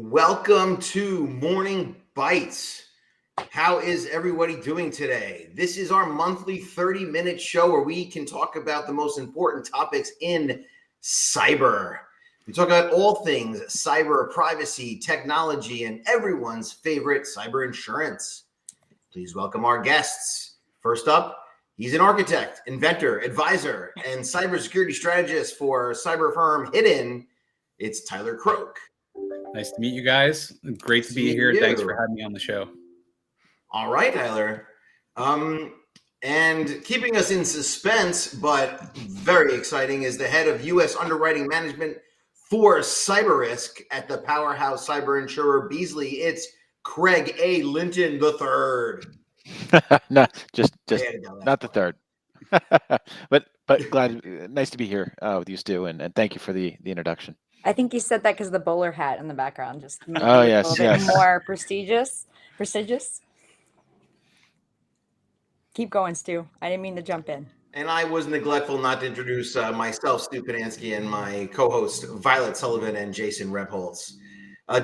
Welcome to Morning Bytes. How is everybody doing today? This is our monthly 30-minute show where we can talk about the most important topics in cyber. We talk about all things cyber, privacy, technology, and everyone's favorite cyber insurance. Please welcome our guests. First up, he's an architect, inventor, advisor, and cybersecurity strategist for cyber firm Hidden. It's Tyler Croak. Nice to meet you guys. Great to be here. Thanks for having me on the show. All right, Tyler. And keeping us in suspense, but very exciting, is the head of U.S. Underwriting Management for Cyber Risk at the powerhouse cyber insurer Beasley. It's Craig A. Linton III. No, just not the third. but glad, nice to be here with you, Stu, and thank you for the introduction. I think you said that because of the bowler hat in the background just made it yes, a little bit more prestigious. Keep going, Stu. I didn't mean to jump in. And I was neglectful not to introduce myself, Stu Padansky, and my co-hosts Violet Sullivan and Jason Rebholz.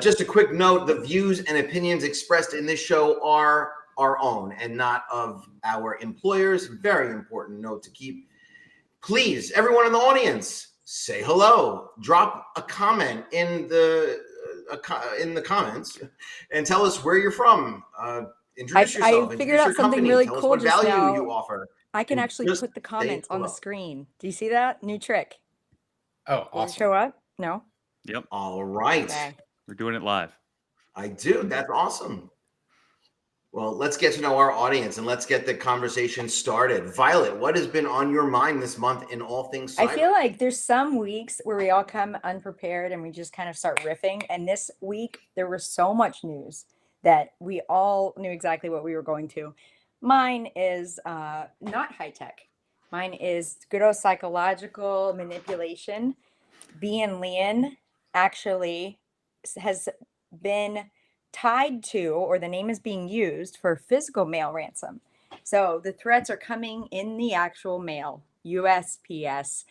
Just a quick note, the views and opinions expressed in this show are our own and not of our employers. Very important note to keep. Please, everyone in the audience, say hello, drop a comment in the comments, and tell us where you're from. Introduce yourself. I figured out something really cool what just value now. you offer. I can actually put the comments on the screen. Do you see that? New trick. Oh, awesome. Does it show up? No? Yep. All right. Okay. We're doing it live. I do. That's awesome. Well, let's get to know our audience and let's get the conversation started. Violet, what has been on your mind this month in all things cyber? I feel like there's some weeks where we all come unprepared and we just kind of start riffing. And this week, there was so much news that we all knew exactly what we were going to. Mine is not high tech. Mine is good old psychological manipulation. Lian actually has been tied to, or the name is being used for physical mail ransom. So the threats are coming in the actual mail, USPS.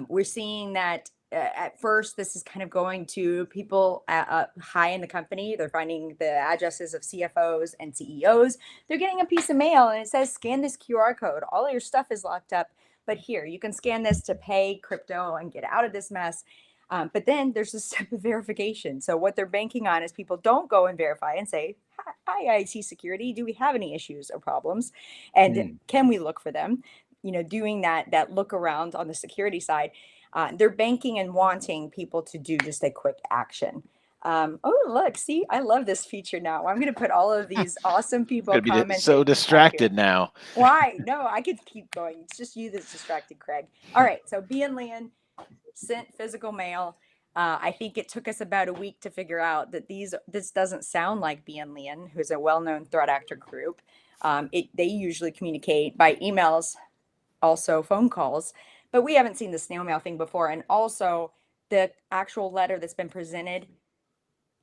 We're seeing that at first, this is kind of going to people high in the company. They're finding the addresses of CFOs and CEOs. They're getting a piece of mail and it says, scan this QR code. All your stuff is locked up, but here, you can scan this to pay crypto and get out of this mess. But then there's a step of verification. So what they're banking on is people don't go and verify and say, hi, IT security, do we have any issues or problems? And can we look for them? Doing that look around on the security side. They're banking and wanting people to do just a quick action. Oh, look, see, I love this feature now. I'm going to put all of these awesome people commenting. So distracted now. Why? No, I could keep going. It's just you that's distracted, Craig. All right, so Lian sent physical mail. I think it took us about a week to figure out that this doesn't sound like Lian, who's a well-known threat actor group. They usually communicate by emails, also phone calls, but we haven't seen the snail mail thing before. And also, the actual letter that's been presented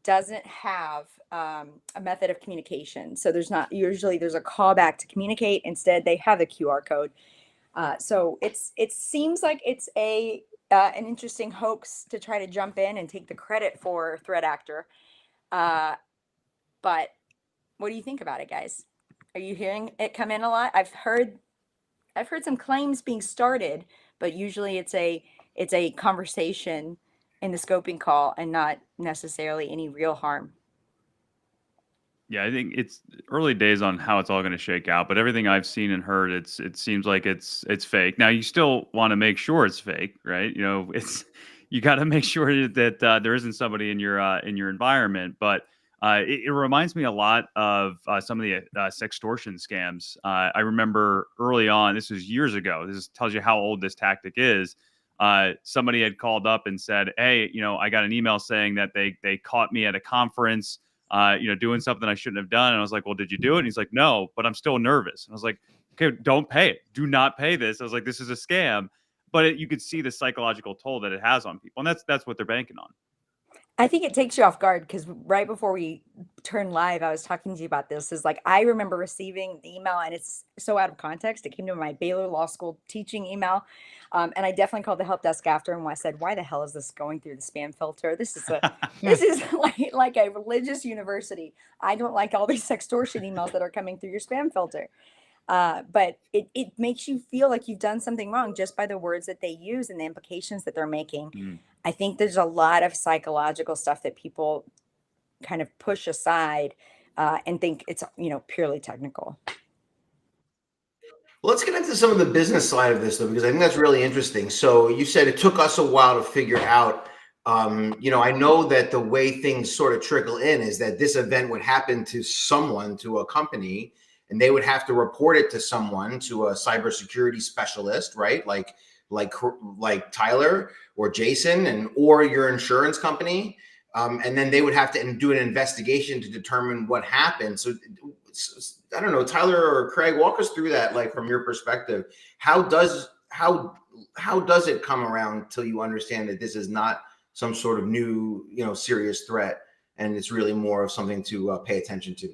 doesn't have a method of communication. So there's a callback to communicate. Instead, they have a QR code. So it seems like it's an interesting hoax to try to jump in and take the credit for threat actor. But what do you think about it, guys? Are you hearing it come in a lot? I've heard some claims being started, but usually it's a conversation in the scoping call and not necessarily any real harm. Yeah, I think it's early days on how it's all going to shake out, but everything I've seen and heard, it seems like it's fake. Now, you still want to make sure it's fake, right? You got to make sure that there isn't somebody in your environment. But it reminds me a lot of some of the sextortion scams. I remember early on, this was years ago. This tells you how old this tactic is. Somebody had called up and said, "Hey, I got an email saying that they caught me at a conference." Doing something I shouldn't have done. And I was like, well, did you do it? And he's like, no, but I'm still nervous. And I was like, okay, don't pay it. Do not pay this. I was like, this is a scam. But you could see the psychological toll that it has on people. And that's what they're banking on. I think it takes you off guard because right before we turned live, I was talking to you about this. Is like I remember receiving the email, and it's so out of context. It came to my Baylor Law School teaching email, and I definitely called the help desk after, and I said, "Why the hell is this going through the spam filter? This is like a religious university. I don't like all these extortion emails that are coming through your spam filter." But it makes you feel like you've done something wrong just by the words that they use and the implications that they're making. I think there's a lot of psychological stuff that people kind of push aside and think it's purely technical. Let's get into some of the business side of this, though, because I think that's really interesting. So you said it took us a while to figure out. I know that the way things sort of trickle in is that this event would happen to someone, to a company, and they would have to report it to someone, to a cybersecurity specialist, right? Like Tyler or Jason, or your insurance company, and then they would have to do an investigation to determine what happened. So I don't know, Tyler or Craig, walk us through that, like from your perspective. How does it come around till you understand that this is not some sort of new, serious threat, and it's really more of something to pay attention to?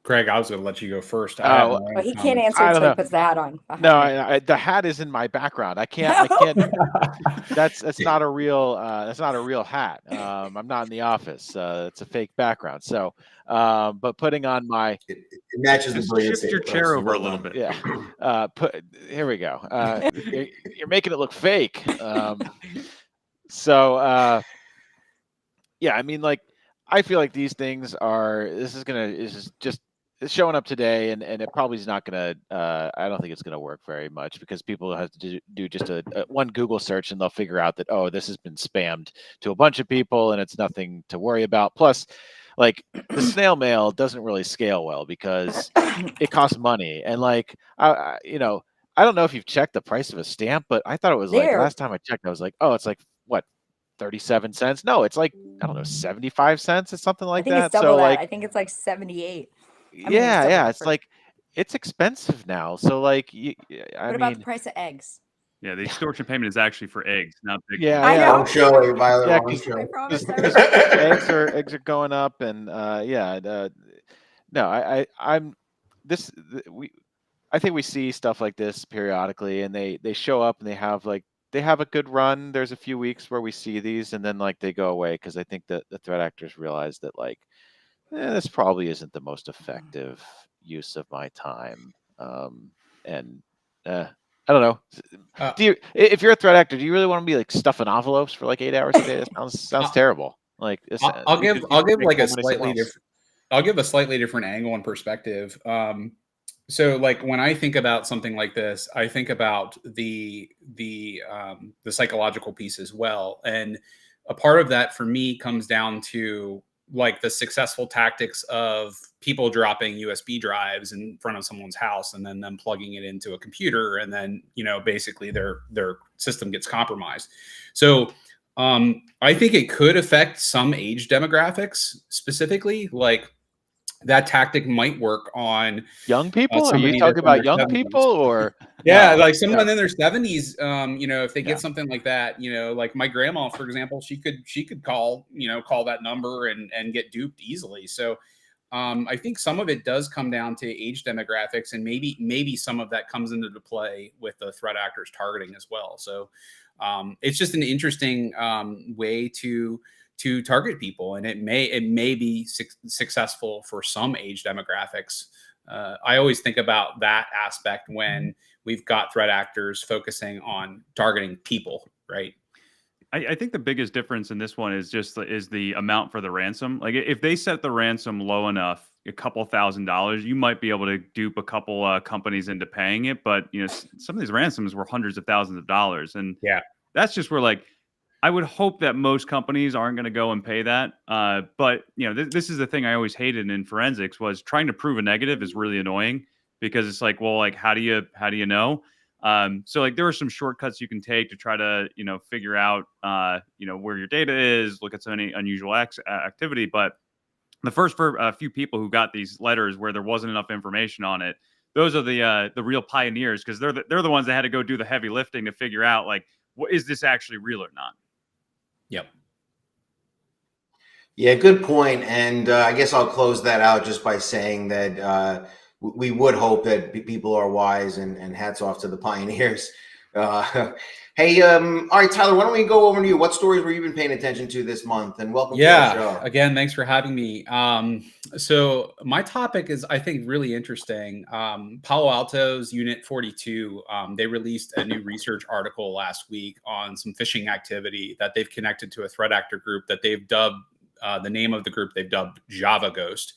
Craig, I was going to let you go first. Well, he can't answer until he puts the hat on. No, the hat is in my background. I can't. That's not a real. That's not a real hat. I'm not in the office. It's a fake background. So, but putting on my it matches the shift your chair over a little bit. Yeah. Here we go. You're making it look fake. Yeah. I mean, like, I feel like these things are. This is just. It's showing up today, and it probably is not going to. I don't think it's going to work very much because people have to do just a one Google search, and they'll figure out that, oh, this has been spammed to a bunch of people, and it's nothing to worry about. Plus, like, the snail mail doesn't really scale well because it costs money, and like I don't know if you've checked the price of a stamp, but I thought it was like last time I checked, I was like, oh, it's like what? 37 cents? No, it's like, I don't know, 75 cents or something like that. I think it's double that. Like, I think it's like 78. It's like, it's expensive now. So like, what about the price of eggs? Yeah, the extortion payment is actually for eggs, not big. I know. Wrong show, Violet. Yeah, Wrong show. I promise. eggs are going up, and no, I think we see stuff like this periodically, and they show up and they have a good run. There's a few weeks where we see these, and then like they go away because I think that the threat actors realize that like, this probably isn't the most effective use of my time. And I don't know. If you're a threat actor, do you really want to be like stuffing envelopes for like 8 hours a day? That sounds terrible. Like, I'll give like a slightly different. I'll give a slightly different angle and perspective. So like when I think about something like this, I think about the psychological piece as well. And a part of that for me comes down to like the successful tactics of people dropping USB drives in front of someone's house and then them plugging it into a computer, and then, basically their system gets compromised. So I think it could affect some age demographics specifically. Like, that tactic might work on young people. Are you talking about young 70s people, or like someone in their 70s? If they get something like that, like my grandma, for example, she could call that number and get duped easily. So I think some of it does come down to age demographics, and maybe some of that comes into play with the threat actors targeting as well. So it's just an interesting way to target people, and it may be successful for some age demographics. I always think about that aspect when we've got threat actors focusing on targeting people, right? I think the biggest difference in this one is the amount for the ransom. Like, if they set the ransom low enough, a couple $1,000s, you might be able to dupe a couple companies into paying it. But some of these ransoms were hundreds of thousands of dollars, and that's just where, like, I would hope that most companies aren't going to go and pay that. But this is the thing I always hated in forensics, was trying to prove a negative is really annoying, because it's like, well, like, how do you know? So like, there are some shortcuts you can take to try to, figure out, where your data is, look at some unusual activity. But the first few people who got these letters where there wasn't enough information on it, those are the real pioneers, because they're the ones that had to go do the heavy lifting to figure out, like, is this actually real or not? Yep. Yeah, good point. And I guess I'll close that out just by saying that we would hope that people are wise, and hats off to the pioneers. Hey, all right, Tyler, why don't we go over to you? What stories were you been paying attention to this month? And welcome to our show. Again, thanks for having me. So my topic is, I think, really interesting. Palo Alto's Unit 42, they released a new research article last week on some phishing activity that they've connected to a threat actor group that they've dubbed, the name of the group they've dubbed Java Ghost.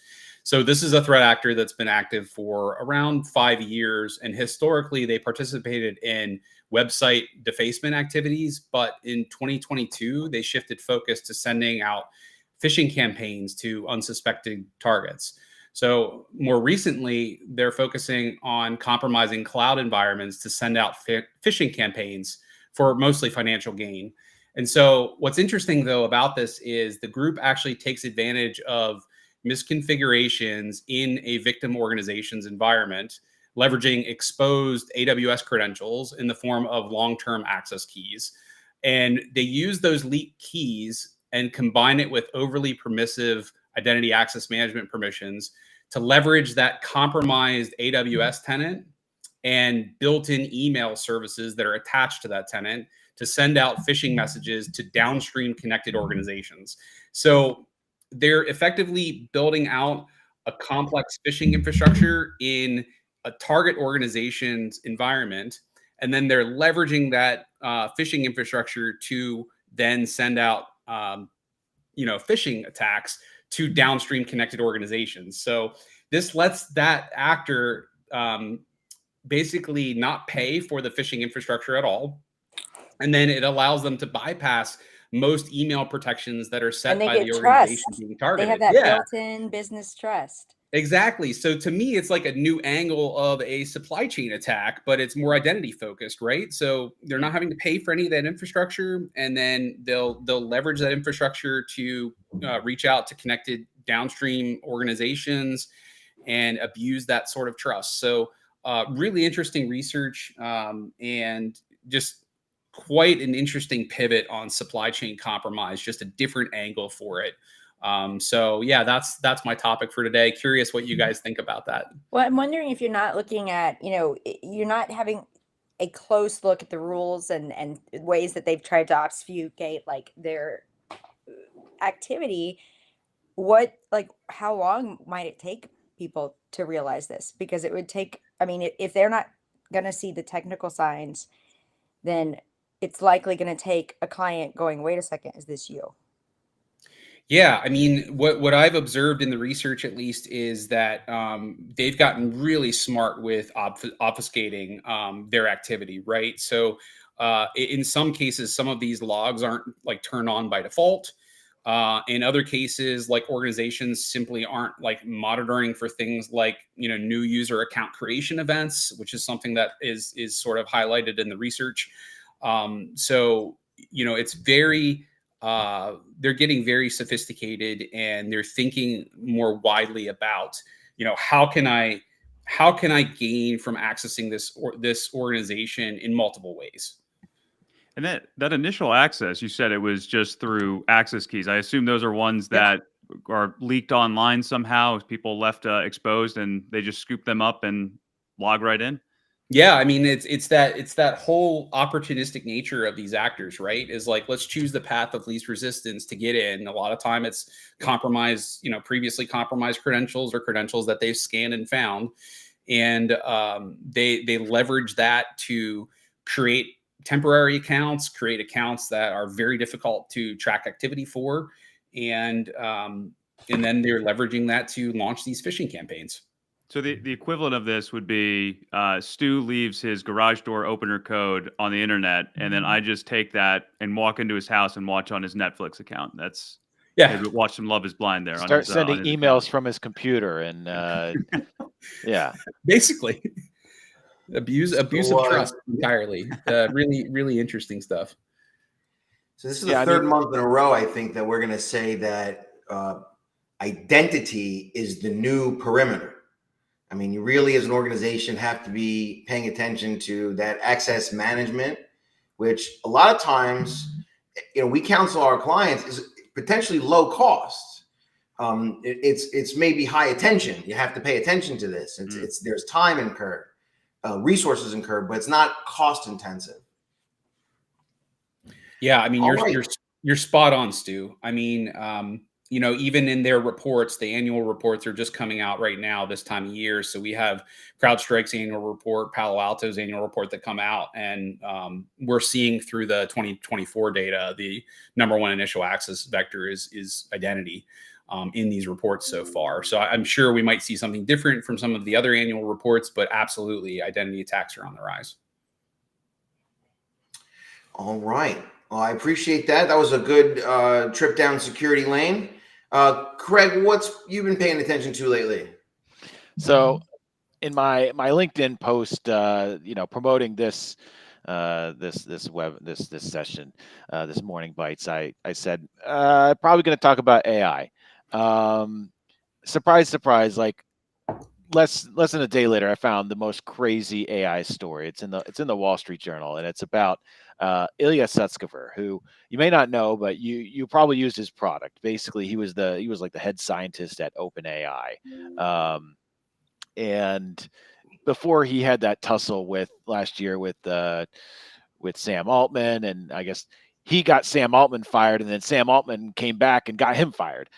So this is a threat actor that's been active for around 5 years, and historically they participated in website defacement activities. But in 2022, they shifted focus to sending out phishing campaigns to unsuspecting targets. So more recently, they're focusing on compromising cloud environments to send out phishing campaigns for mostly financial gain. And so what's interesting, though, about this is the group actually takes advantage of misconfigurations in a victim organization's environment, leveraging exposed AWS credentials in the form of long-term access keys. And they use those leaked keys and combine it with overly permissive identity access management permissions to leverage that compromised AWS tenant and built-in email services that are attached to that tenant to send out phishing messages to downstream connected organizations. So they're effectively building out a complex phishing infrastructure in a target organization's environment, and then they're leveraging that phishing infrastructure to then send out phishing attacks to downstream connected organizations. So this lets that actor basically not pay for the phishing infrastructure at all, and then it allows them to bypass most email protections that are set by the organization being targeted. They have that built-in business trust. Exactly. So to me, it's like a new angle of a supply chain attack, but it's more identity focused, right? So they're not having to pay for any of that infrastructure, and then they'll leverage that infrastructure to reach out to connected downstream organizations and abuse that sort of trust. So really interesting research, and just quite an interesting pivot on supply chain compromise, just a different angle for it. So yeah, that's my topic for today. Curious what you guys think about that. Well, I'm wondering if you're not looking at, you're not having a close look at the rules and ways that they've tried to obfuscate like their activity. How long might it take people to realize this? Because it would take, if they're not going to see the technical signs, then it's likely going to take a client going, wait a second, is this you? Yeah, what I've observed in the research, at least, is that they've gotten really smart with obfuscating their activity, right? So in some cases, some of these logs aren't like turned on by default. In other cases, like organizations simply aren't like monitoring for things like, new user account creation events, which is something that is sort of highlighted in the research. So, it's very, they're getting very sophisticated, and they're thinking more widely about, how can I gain from accessing this organization in multiple ways? And that initial access, you said it was just through access keys. I assume those are ones that are leaked online somehow. People left exposed, and they just scoop them up and log right in. Yeah, it's that whole opportunistic nature of these actors, right? Is like, let's choose the path of least resistance to get in. A lot of time it's previously compromised credentials or credentials that they've scanned and found, and they leverage that to create temporary accounts, create accounts that are very difficult to track activity for, and then they're leveraging that to launch these phishing campaigns. So the equivalent of this would be Stu leaves his garage door opener code on the internet, and then I just take that and walk into his house and watch on his Netflix account. That's maybe watch some Love Is Blind there. Start sending emails from his computer, and yeah, basically abuse of trust entirely. Really, really interesting stuff. So this is the third month in a row, I think, that we're going to say that identity is the new perimeter. You really, as an organization, have to be paying attention to that access management, which a lot of times, we counsel our clients is potentially low cost. It's maybe high attention. You have to pay attention to this. There's time incurred, resources incurred, but it's not cost intensive. Yeah, I mean, you're spot on, Stu. I mean, even in their reports, the annual reports are just coming out right now this time of year. So we have CrowdStrike's annual report, Palo Alto's annual report that come out, and we're seeing through the 2024 data, the number one initial access vector is identity in these reports so far. So I'm sure we might see something different from some of the other annual reports, but absolutely, identity attacks are on the rise. All right. Well, I appreciate that. That was a good trip down security lane. Craig, what's you've been paying attention to lately? So in my LinkedIn post, promoting this session, this morning Bytes, I said probably going to talk about AI. Surprise, surprise! Like less than a day later, I found the most crazy AI story. It's in the Wall Street Journal, and it's about Ilya Sutskever, who you may not know, but you probably used his product. Basically, he was like the head scientist at OpenAI, and before he had that tussle last year with Sam Altman, and I guess he got Sam Altman fired, and then Sam Altman came back and got him fired.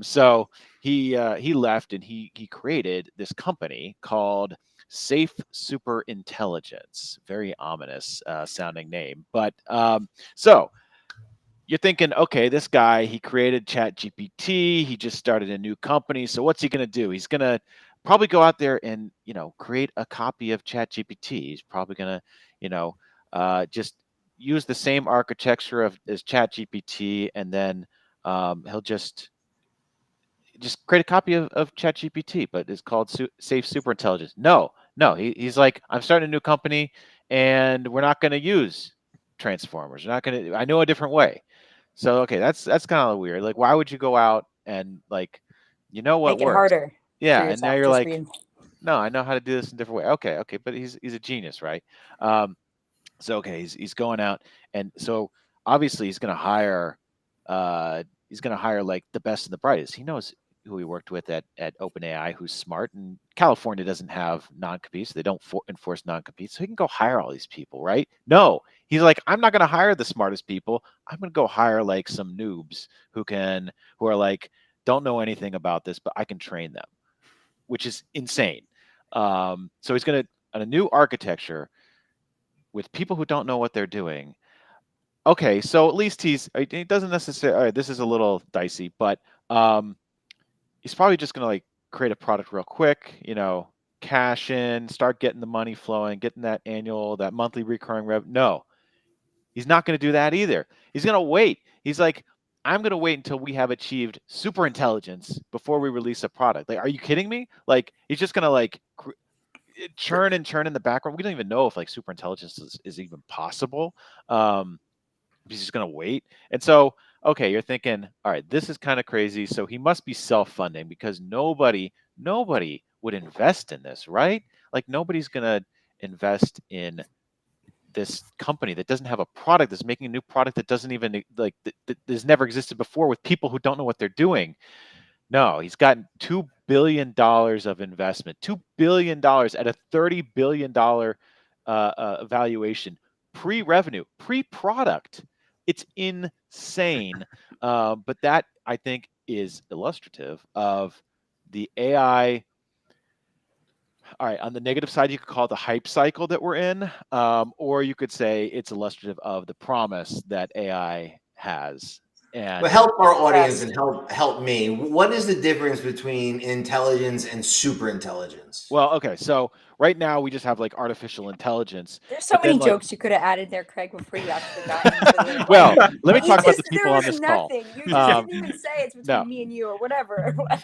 So he left, and he created this company called Safe Superintelligence. Very ominous sounding name, but so you're thinking, okay, this guy, he created ChatGPT. He just started a new company. So what's he going to do? He's going to probably go out there and create a copy of ChatGPT. He's probably going to just use the same architecture as ChatGPT, and then he'll just create a copy of ChatGPT, but it's called Safe Superintelligence. No, he's like, I'm starting a new company, and we're not going to use transformers. We're not going to. I know a different way. So okay, that's kind of weird. Like, why would you go out and what make works? it harder? Yeah, and now you're like, no, I know how to do this in a different way. Okay, but he's a genius, right? So okay, he's going out, and so obviously he's going to hire like the best and the brightest. He knows who he worked with at OpenAI, who's smart, and California doesn't have non-competes. They don't enforce non-competes, so he can go hire all these people, right? No, he's like, I'm not going to hire the smartest people. I'm going to go hire like some noobs who are like, don't know anything about this, but I can train them, which is insane. So he's going to, on a new architecture with people who don't know what they're doing. Okay, so at least he doesn't necessarily, all right, this is a little dicey, but he's probably just going to like create a product real quick, cash in, start getting the money flowing, getting that monthly recurring revenue. No, he's not going to do that either. He's going to wait. He's like, I'm going to wait until we have achieved super intelligence before we release a product. Like, are you kidding me? Like, he's just going to like churn in the background. We don't even know if like super intelligence is even possible. He's just going to wait. And so, okay, you're thinking, all right, this is kind of crazy. So he must be self-funding, because nobody would invest in this, right? Like, nobody's going to invest in this company that doesn't have a product, that's making a new product that doesn't even that has never existed before, with people who don't know what they're doing. No, he's gotten $2 billion of investment, $2 billion at a $30 billion valuation, pre-revenue, pre-product. It's insane. But that, I think, is illustrative of the AI. All right, on the negative side, you could call it the hype cycle that we're in, or you could say it's illustrative of the promise that AI has. And but help our audience and help me. What is the difference between intelligence and super intelligence? Well, okay, so right now we just have like artificial intelligence. There's so many jokes you could have added there, Craig, before you actually got into the Well, let me talk about the people on this call. You didn't even say it's between me and you or whatever. It was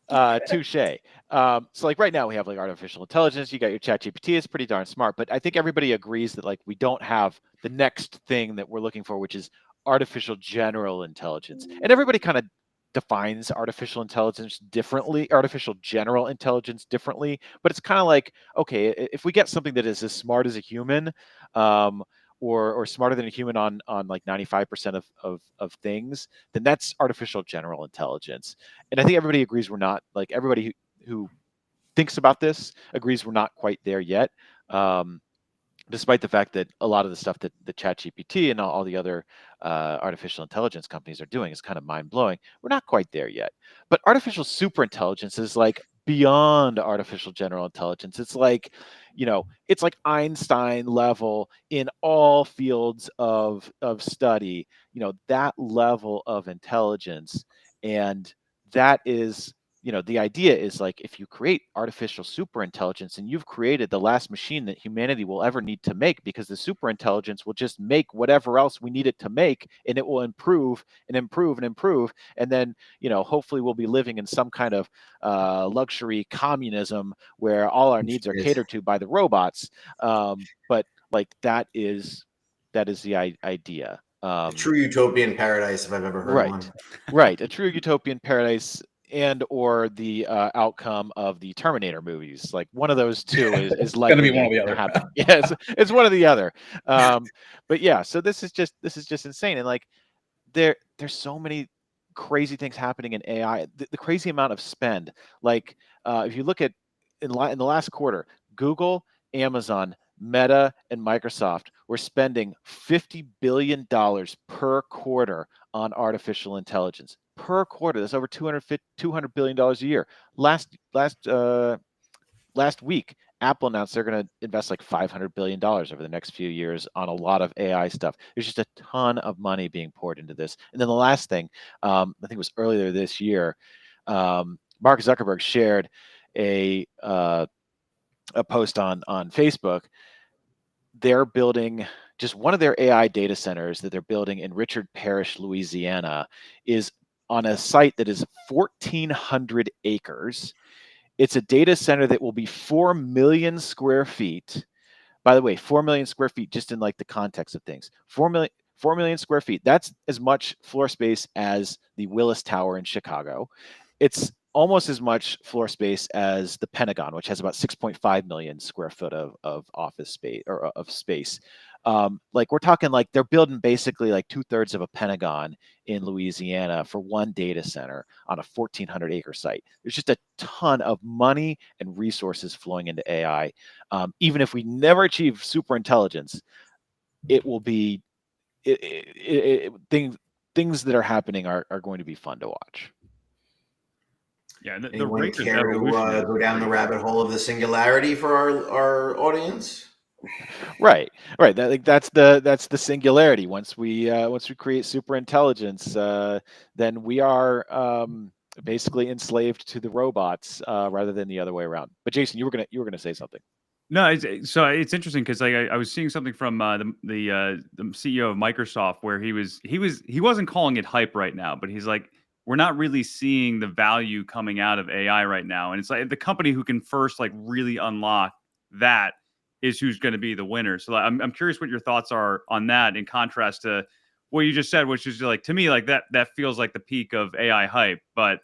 like touche. So like right now we have like artificial intelligence. You got your ChatGPT. It's pretty darn smart, but I think everybody agrees that like we don't have the next thing that we're looking for, which is artificial general intelligence. And everybody kind of defines artificial intelligence differently, artificial general intelligence differently, but it's kind of like, okay, if we get something that is as smart as a human, or smarter than a human on like 95% of things, then that's artificial general intelligence. And I think everybody agrees we're not, like everybody who thinks about this agrees we're not quite there yet. Despite the fact that a lot of the stuff that the ChatGPT and all the other artificial intelligence companies are doing is kind of mind blowing. We're not quite there yet. But artificial superintelligence is like beyond artificial general intelligence. It's like, it's like Einstein level in all fields of study, that level of intelligence. And that is, the idea is like, if you create artificial superintelligence, and you've created the last machine that humanity will ever need to make, because the superintelligence will just make whatever else we need it to make, and it will improve and improve and improve. And then, hopefully we'll be living in some kind of luxury communism where all our needs are catered to by the robots. But like, that is the idea. A true utopian paradise, if I've ever heard one. Right. A true utopian paradise, and or the outcome of the Terminator movies. Like, one of those two is likely going to be one or the other. Happen. Yeah, it's one or the other. But yeah, so this is just insane. And like, there's so many crazy things happening in AI. The crazy amount of spend. Like, if you look at in the last quarter, Google, Amazon, Meta, and Microsoft were spending $50 billion per quarter on artificial intelligence. Per quarter. That's over $200 billion a year. Last week, Apple announced they're going to invest like $500 billion over the next few years on a lot of AI stuff. There's just a ton of money being poured into this. And then the last thing, I think it was earlier this year, Mark Zuckerberg shared a post on Facebook. They're building, just one of their AI data centers that they're building in Richard Parish, Louisiana, is on a site that is 1,400 acres. It's a data center that will be 4 million square feet. By the way, 4 million square feet, just in like the context of things. 4 million square feet. That's as much floor space as the Willis Tower in Chicago. It's almost as much floor space as the Pentagon, which has about 6.5 million square foot of office space, or of space. Like, we're talking like they're building basically like 2/3 of a Pentagon in Louisiana for one data center on a 1,400 acre site. There's just a ton of money and resources flowing into AI. Even if we never achieve super intelligence, it will be things that are happening are going to be fun to watch. Yeah, the Anyone rate of care to evolution go down the rabbit hole of the singularity for our audience? Right. That's the singularity. Once we create super intelligence, then we are basically enslaved to the robots rather than the other way around. But Jason, you were gonna say something. No, it's interesting because like I was seeing something from the CEO of Microsoft where he wasn't calling it hype right now, but he's like, we're not really seeing the value coming out of AI right now, and it's like the company who can first like really unlock that is who's going to be the winner. So like, I'm curious what your thoughts are on that in contrast to what you just said, which is like, to me, like that feels like the peak of AI hype, but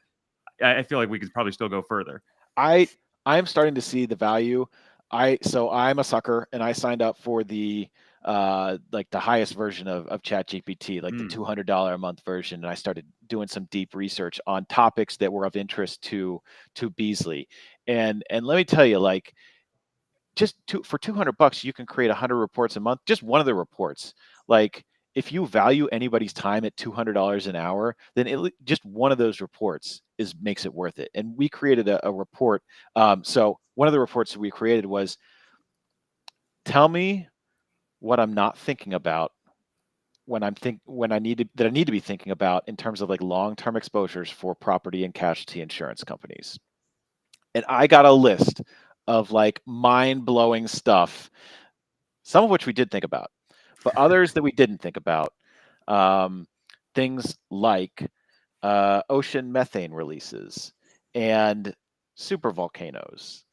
I feel like we could probably still go further. I'm starting to see the value. I'm a sucker, and I signed up for the like the highest version of ChatGPT, like the $200 a month version, and I started doing some deep research on topics that were of interest to Beasley. And let me tell you, like, for $200, you can create 100 reports a month. Just one of the reports. Like, if you value anybody's time at $200 an hour, then just one of those reports makes it worth it. And we created a report. So one of the reports that we created was, tell me what I'm not thinking about when I need to be thinking about in terms of like long-term exposures for property and casualty insurance companies. And I got a list of like mind-blowing stuff, some of which we did think about, but others that we didn't think about. Things like ocean methane releases and super volcanoes.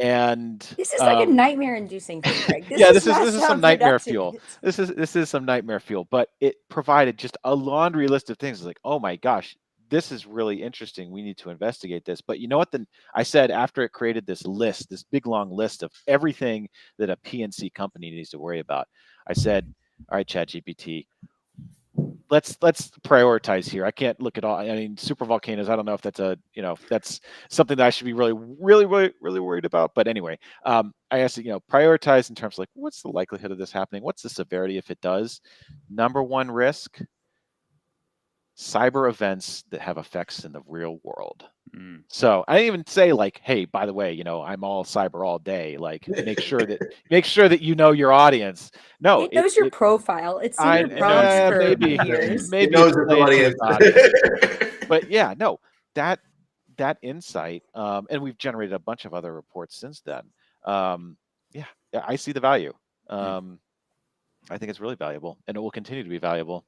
And this is like a nightmare-inducing thing, Greg. This is some nightmare fuel. This is some nightmare fuel, but it provided just a laundry list of things. It's like, oh my gosh, this is really interesting. We need to investigate this. But you know what? Then I said, after it created this list, this big long list of everything that a P&C company needs to worry about, I said, all right, ChatGPT, let's prioritize here. I can't look at all. I mean, super volcanoes. I don't know if that's that's something that I should be really worried about. But anyway, I asked it, prioritize in terms of like, what's the likelihood of this happening? What's the severity if it does? Number one risk: cyber events that have effects in the real world. So I didn't even say like, hey, by the way, I'm all cyber all day. Like, make sure that you know your audience. No, It knows your profile. It's seen your it prompts knows for maybe years. It it's knows its playing to its audience. audience. But yeah, no, that insight, and we've generated a bunch of other reports since then. Yeah, I see the value. I think it's really valuable, and it will continue to be valuable.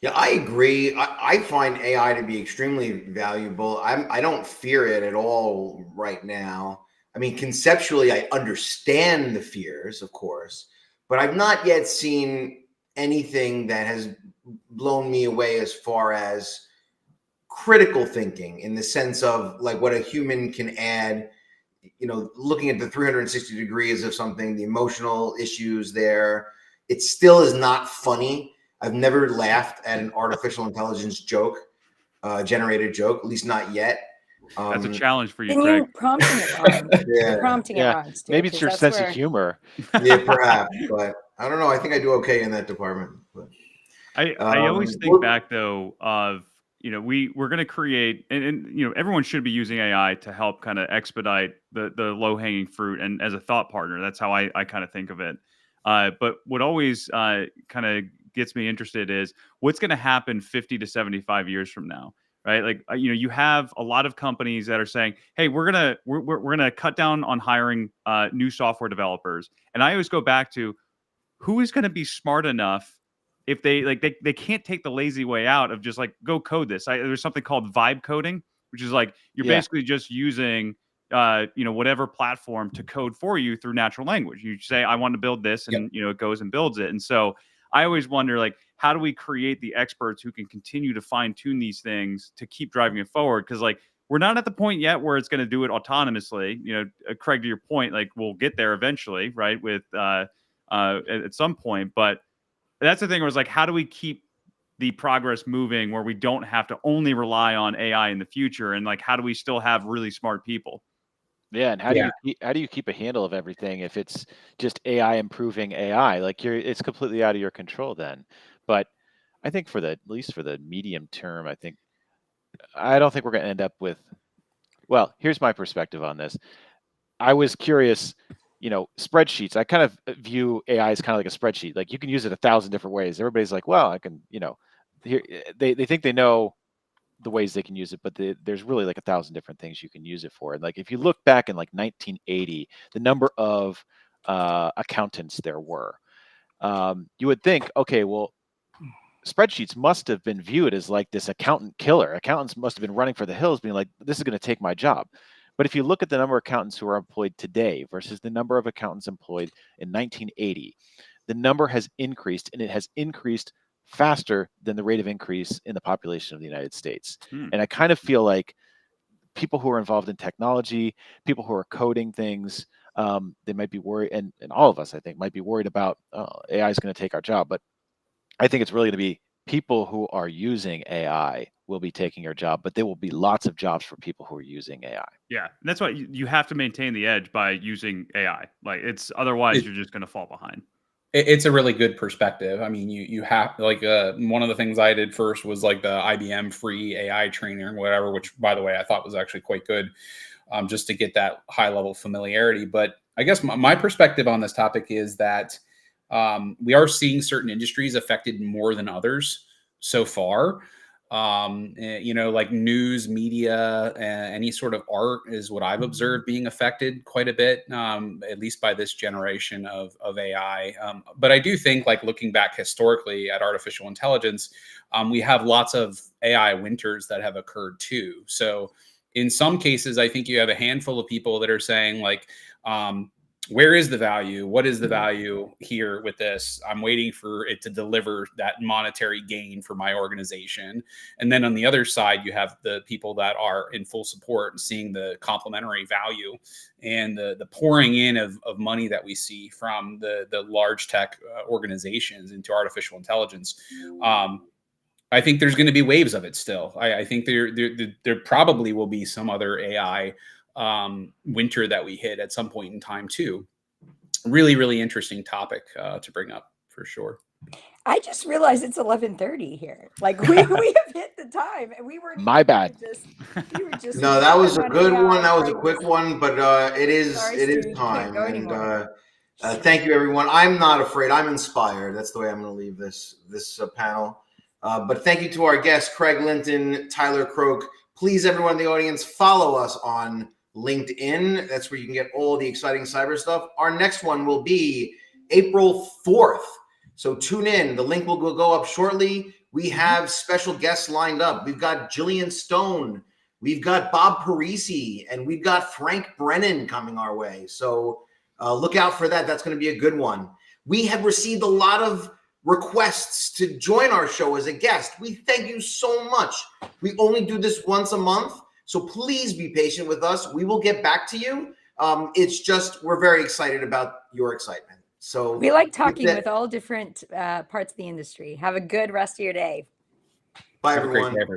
Yeah, I agree. I find AI to be extremely valuable. I don't fear it at all right now. I mean, conceptually, I understand the fears, of course, but I've not yet seen anything that has blown me away as far as critical thinking in the sense of like what a human can add, looking at the 360 degrees of something, the emotional issues there. It still is not funny. I've never laughed at an artificial intelligence generated joke, at least not yet. That's a challenge for you, And Craig. you're prompting it wrong. Yeah. You're prompting it wrong, Stu. Maybe it's your sense of humor. Yeah, perhaps, but I don't know. I think I do okay in that department. But, I always think back though of we're going to create and everyone should be using AI to help kind of expedite the low hanging fruit and as a thought partner. That's how I kind of think of it. But what always kind of gets me interested is what's going to happen 50 to 75 years from now. Right, like you have a lot of companies that are saying, "Hey, we're gonna cut down on hiring new software developers." And I always go back to who is going to be smart enough if they can't take the lazy way out of just like go code this. There's something called vibe coding, which is like you're basically just using whatever platform to code for you through natural language. You say I want to build this, and it goes and builds it. And so I always wonder, like, how do we create the experts who can continue to fine tune these things to keep driving it forward? Because like we're not at the point yet where it's going to do it autonomously. Craig, to your point, like we'll get there eventually, right? With at some point, but that's the thing where it's like, how do we keep the progress moving where we don't have to only rely on AI in the future? And like, how do we still have really smart people? Yeah, and how do you keep a handle of everything if it's just AI improving AI? Like it's completely out of your control then. But I think at least for the medium term, I don't think we're going to end up with. Well, here's my perspective on this. I was curious, spreadsheets. I kind of view AI as kind of like a spreadsheet. Like you can use it 1,000 different ways. Everybody's like, well, I can, here they think they know the ways they can use it, but there's really like 1,000 different things you can use it for. And like if you look back in like 1980, the number of accountants there were, you would think, okay, well, spreadsheets must have been viewed as like this accountant killer. Accountants must have been running for the hills, being like, this is going to take my job. But if you look at the number of accountants who are employed today versus the number of accountants employed in 1980, the number has increased, and it has increased faster than the rate of increase in the population of the United States. And I kind of feel like people who are involved in technology, people who are coding things, they might be worried, and all of us, I think, might be worried about AI is going to take our job. But I think it's really going to be people who are using AI will be taking your job, but there will be lots of jobs for people who are using AI. Yeah, and that's why you have to maintain the edge by using AI. Like otherwise you're just going to fall behind. It's a really good perspective. I mean, you have like one of the things I did first was like the IBM free AI training or whatever, which by the way I thought was actually quite good, just to get that high level familiarity. But I guess my perspective on this topic is that we are seeing certain industries affected more than others so far. Like news, media, any sort of art is what I've observed being affected quite a bit, at least by this generation of AI. But I do think, like looking back historically at artificial intelligence, we have lots of AI winters that have occurred too. So in some cases, I think you have a handful of people that are saying like, where is the value? What is the value here with this? I'm waiting for it to deliver that monetary gain for my organization. And then on the other side, you have the people that are in full support and seeing the complementary value and the pouring in of money that we see from the large tech organizations into artificial intelligence. I think there's going to be waves of it still. I think there probably will be some other AI winter that we hit at some point in time too. Really, really interesting topic to bring up for sure. I just realized it's 11:30 here. Like we have hit the time, and we were My bad. We were just No, that was a riffing on good AI one. That was a right quick this- one, but it is Sorry, it is Stu, you can't time. go And anymore. thank you, everyone. I'm not afraid. I'm inspired. That's the way I'm going to leave this panel. But thank you to our guests, Craig Linton, Tyler Croak. Please, everyone in the audience, follow us on LinkedIn. That's where you can get all the exciting cyber stuff. Our next one will be April 4th. So tune in. The link will go up shortly. We have special guests lined up. We've got Jillian Stone. We've got Bob Parisi. And we've got Frank Brennan coming our way. So look out for that. That's going to be a good one. We have received a lot of requests to join our show as a guest. We thank you so much. We only do this once a month. So please be patient with us. We will get back to you. It's just, we're very excited about your excitement. So We like talking with all different parts of the industry. Have a good rest of your day. Bye, Have a great everyone. day, everyone.